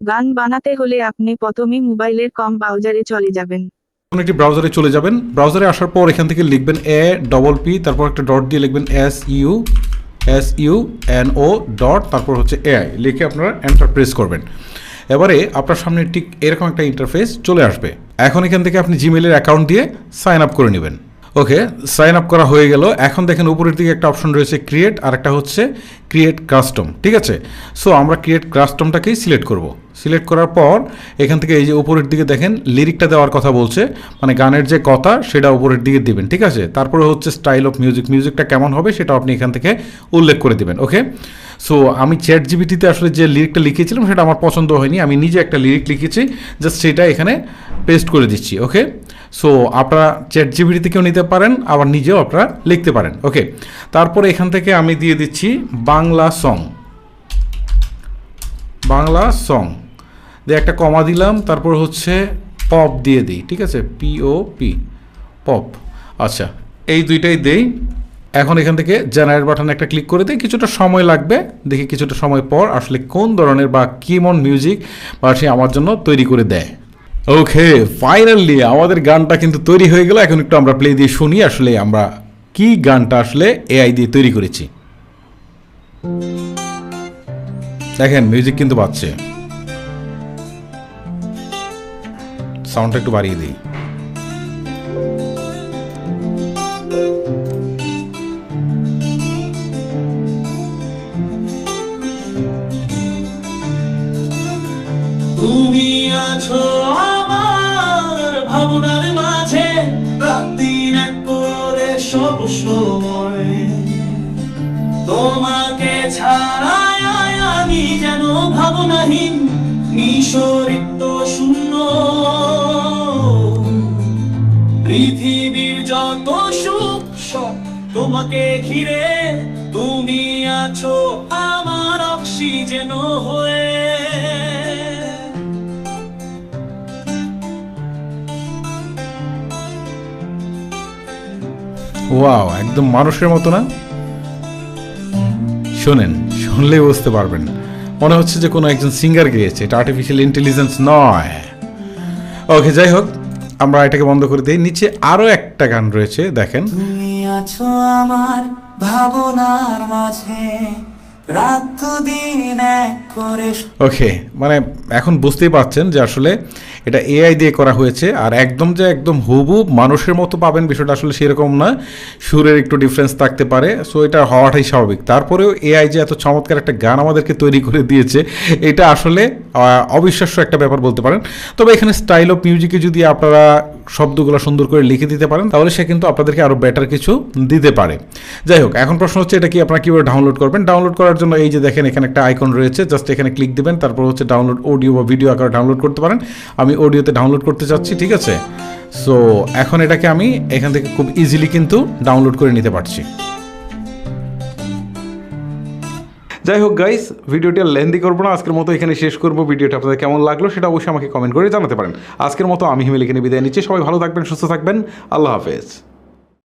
গান বানাতে হলে আপনি প্রথমেই মোবাইলের কম ব্রাউজারে চলে যাবেন। কোন একটি ব্রাউজারে চলে যাবেন। ব্রাউজারে আসার পর এখান থেকে লিখবেন APP, তারপর একটা ডট দিয়ে লিখবেন SUNO ডট, তারপর হচ্ছে AI লিখে আপনারা এন্টার প্রেস করবেন। এবারে আপনার সামনে ঠিক এরকম একটা ইন্টারফেস চলে আসবে। এখন এখান থেকে আপনি জিমেইলের অ্যাকাউন্ট দিয়ে সাইন আপ করে নেবেন। ওকে, সাইন আপ করা হয়ে গেল। এখন দেখেন উপরের দিকে একটা অপশন রয়েছে ক্রিয়েট, আর একটা হচ্ছে ক্রিয়েট কাস্টম। ঠিক আছে, সো আমরা ক্রিয়েট কাস্টমটাকেই সিলেক্ট করব। সিলেক্ট করার পর এখান থেকে এই যে উপরের দিকে দেখেন লিরিকটা দেওয়ার কথা বলছে, মানে গানের যে কথা সেটা উপরের দিকে দিবেন। ঠিক আছে, তারপরে হচ্ছে স্টাইল অফ মিউজিকটা কেমন হবে সেটা আপনি এখান থেকে উল্লেখ করে দিবেন। ওকে, সো আমি ChatGPT-তে আসলে যে লিরিকটা লিখেছিলাম সেটা আমার পছন্দ হয়নি, আমি নিজে একটা লিরিক লিখেছি, জাস্ট সেটা এখানে পেস্ট করে দিচ্ছি। ওকে, সো আপনারা ChatGPT থেকেও নিতে পারেন, আবার নিজেও আপনারা লিখতে পারেন। ওকে, তারপরে এখান থেকে আমি দিয়ে দিচ্ছি বাংলা সং দিয়ে একটা কমা দিলাম, তারপর হচ্ছে পপ দিয়ে দিই। ঠিক আছে, POP পপ। আচ্ছা, এই দুইটাই দেই। এখন এখান থেকে জেনারেট বাটনে একটা ক্লিক করে দিই। কিছুটা সময় লাগবে, দেখি কিছুটা সময় পর আসলে কোন ধরনের বা কেমন মিউজিক বা সে আমার জন্য তৈরি করে দেয়। ওকে, ফাইনালি আমাদের গানটা কিন্তু তৈরি হয়ে গেল। এখন একটু আমরা প্লে দিয়ে শুনি আসলে আমরা কি গানটা আসলে AI দিয়ে তৈরি করেছি। দেখেন মিউজিক কিন্তু বাজছে, সাউন্ডটা একটু বাড়িয়ে দিই। তুমি আছো আমার ভাবনার মাঝে, রাতদিন এক করে সব সময়, তোমাকে ছাড়া আমি যেন ভাবনাহীন, নিঃশরিত শূন্য। পৃথিবীর যত সুখ সব তোমাকে ঘিরে, তুমি আছো আমার অক্সিজেন হয়ে। ওয়াও, একদম মানুষের মতো না? শোনেন, শুনলেই বুঝতে পারবেন, মনে হচ্ছে যে কোনো একজন সিঙ্গার গেয়েছে, এটা আর্টিফিশিয়াল ইন্টেলিজেন্স নয়। ওকে, যাই হোক, আমরা এটাকে বন্ধ করে দিই। নিচে আরো একটা গান রয়েছে, দেখেন। তুমি আছো আমার ভাবনার মাঝে, রাত দিন এক করে। ওকে, মানে এখন বুঝতেই পারছেন যে আসলে এটা AI দিয়ে করা হয়েছে, আর একদম যে একদম হুবহু মানুষের মতো পাবেন বিষয়টা আসলে সেরকম না, সুরের একটু ডিফারেন্স থাকতে পারে, সো এটা হওয়াটাই স্বাভাবিক। তারপরেও AI যে এত চমৎকার একটা গান আমাদেরকে তৈরি করে দিয়েছে, এটা আসলে অবিশ্বাস্য একটা ব্যাপার বলতে পারেন। তবে এখানে স্টাইল অফ মিউজিকে যদি আপনারা শব্দগুলো সুন্দর করে লিখে দিতে পারেন, তাহলে সে কিন্তু আপনাদেরকে আরও বেটার কিছু দিতে পারে। যাই হোক, এখন প্রশ্ন হচ্ছে এটা কি আপনারা কীভাবে ডাউনলোড করবেন। ডাউনলোড করার জন্য এই যে দেখেন এখানে একটা আইকন রয়েছে, জাস্ট এখানে ক্লিক দিবেন, তারপর হচ্ছে ডাউনলোড অডিও বা ভিডিও আকারে ডাউনলোড করতে পারেন। আমি অডিওতে ডাউনলোড করতে চাচ্ছি। ঠিক আছে, সো এখন এটাকে আমি এখান থেকে খুব ইজিলি কিন্তু ডাউনলোড করে নিতে পারছি। যাই হোক গাইস, ভিডিওটি আর লেন্দি করবো না, আজকের মতো এখানে শেষ করবো। ভিডিওটা আপনাদের কেমন লাগলো সেটা অবশ্যই আমাকে কমেন্ট করে জানাতে পারেন। আজকের মতো আমি হিমেল এখানে বিদায় নিচ্ছি। সবাই ভালো থাকবেন, সুস্থ থাকবেন, আল্লাহ হাফেজ।